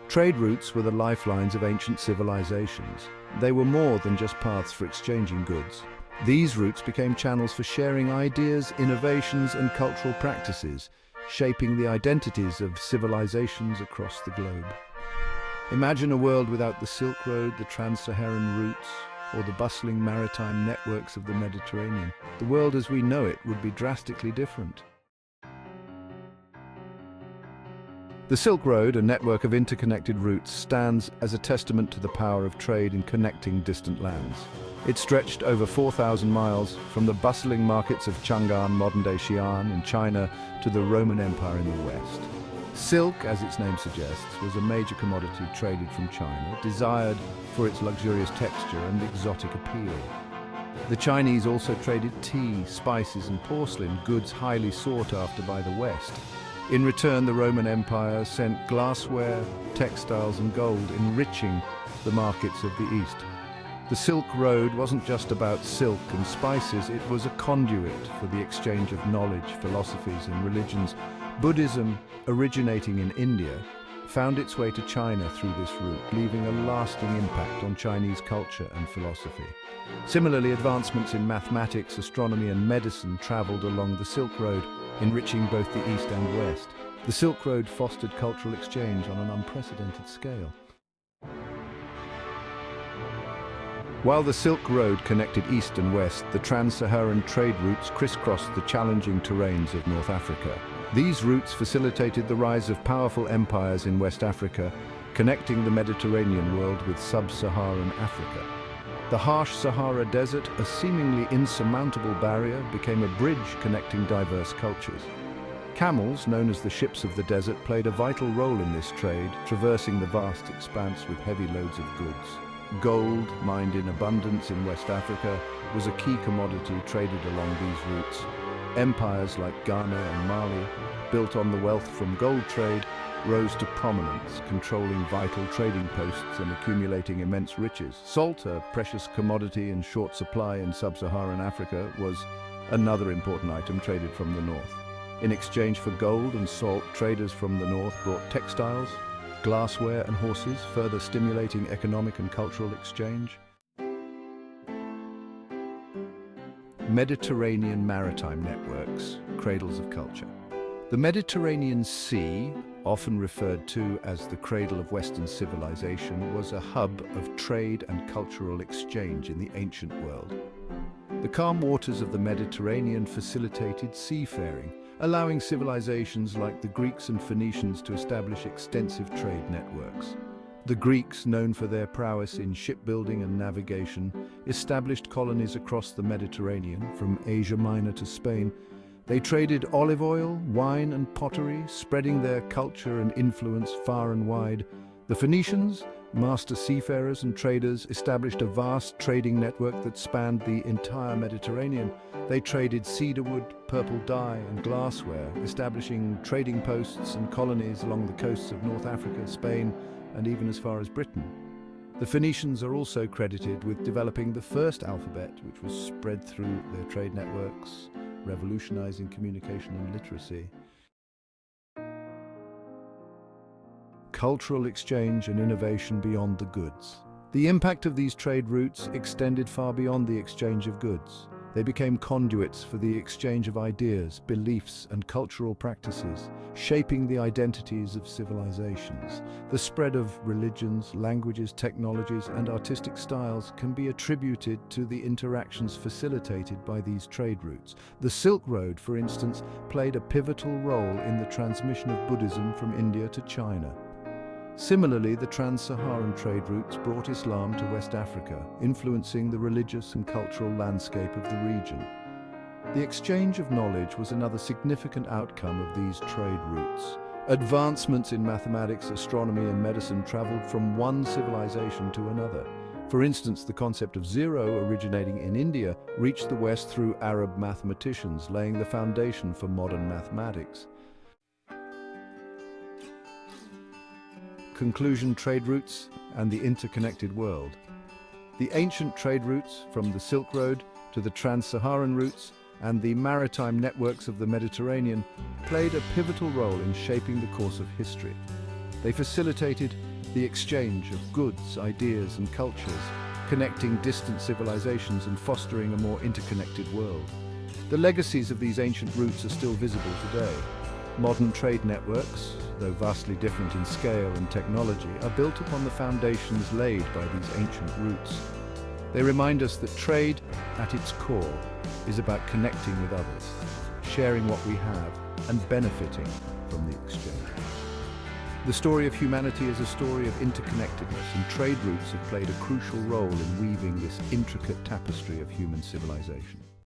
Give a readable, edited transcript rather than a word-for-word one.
Trade routes were the lifelines of ancient civilizations. They were more than just paths for exchanging goods. These routes became channels for sharing ideas, innovations, and cultural practices, shaping the identities of civilizations across the globe. Imagine a world without the Silk Road, the Trans-Saharan routes, or the bustling maritime networks of the Mediterranean. The world as we know it would be drastically different. The Silk Road, a network of interconnected routes, stands as a testament to the power of trade in connecting distant lands. It stretched over 4,000 miles from the bustling markets of Chang'an, modern-day Xi'an, in China, to the Roman Empire in the west. Silk, as its name suggests, was a major commodity traded from China, desired for its luxurious texture and exotic appeal. The Chinese also traded tea, spices, and porcelain, goods highly sought after by the West. In return, the Roman Empire sent glassware, textiles, and gold, enriching the markets of the East. The Silk Road wasn't just about silk and spices, it was a conduit for the exchange of knowledge, philosophies, and religions. Buddhism, originating in India, found its way to China through this route, leaving a lasting impact on Chinese culture and philosophy. Similarly, advancements in mathematics, astronomy, and medicine traveled along the Silk Road, enriching both the East and West. The Silk Road fostered cultural exchange on an unprecedented scale. While the Silk Road connected East and West, the Trans-Saharan trade routes crisscrossed the challenging terrains of North Africa. These routes facilitated the rise of powerful empires in West Africa, connecting the Mediterranean world with sub-Saharan Africa. The harsh Sahara Desert, a seemingly insurmountable barrier, became a bridge connecting diverse cultures. Camels, known as the ships of the desert, played a vital role in this trade, traversing the vast expanse with heavy loads of goods. Gold, mined in abundance in West Africa, was a key commodity traded along these routes. Empires like Ghana and Mali, built on the wealth from gold trade, rose to prominence, controlling vital trading posts and accumulating immense riches. Salt, a precious commodity in short supply in sub-Saharan Africa, was another important item traded from the north. In exchange for gold and salt, traders from the north brought textiles, glassware, and horses, further stimulating economic and cultural exchange. Mediterranean maritime networks, cradles of culture. The Mediterranean Sea, often referred to as the cradle of Western civilization, was a hub of trade and cultural exchange in the ancient world. The calm waters of the Mediterranean facilitated seafaring, allowing civilizations like the Greeks and Phoenicians to establish extensive trade networks. The Greeks, known for their prowess in shipbuilding and navigation, established colonies across the Mediterranean, from Asia Minor to Spain. They traded olive oil, wine, and pottery, spreading their culture and influence far and wide. The Phoenicians, master seafarers and traders, established a vast trading network that spanned the entire Mediterranean. They traded cedarwood, purple dye, and glassware, establishing trading posts and colonies along the coasts of North Africa, Spain, and even as far as Britain. The Phoenicians are also credited with developing the first alphabet, which was spread through their trade networks, revolutionizing communication and literacy. Cultural exchange and innovation beyond the goods. The impact of these trade routes extended far beyond the exchange of goods. They became conduits for the exchange of ideas, beliefs, and cultural practices, shaping the identities of civilizations. The spread of religions, languages, technologies, and artistic styles can be attributed to the interactions facilitated by these trade routes. The Silk Road, for instance, played a pivotal role in the transmission of Buddhism from India to China. Similarly, the Trans-Saharan trade routes brought Islam to West Africa, influencing the religious and cultural landscape of the region. The exchange of knowledge was another significant outcome of these trade routes. Advancements in mathematics, astronomy, and medicine traveled from one civilization to another. For instance, the concept of zero, originating in India, reached the West through Arab mathematicians, laying the foundation for modern mathematics. Conclusion: trade routes and the interconnected world. The ancient trade routes, from the Silk Road to the Trans-Saharan routes, and the maritime networks of the Mediterranean played a pivotal role in shaping the course of history. They facilitated the exchange of goods, ideas, and cultures, connecting distant civilizations and fostering a more interconnected world. The legacies of these ancient routes are still visible today. Modern trade networks, though vastly different in scale and technology, are built upon the foundations laid by these ancient routes. They remind us that trade, at its core, is about connecting with others, sharing what we have, and benefiting from the exchange. The story of humanity is a story of interconnectedness, and trade routes have played a crucial role in weaving this intricate tapestry of human civilization.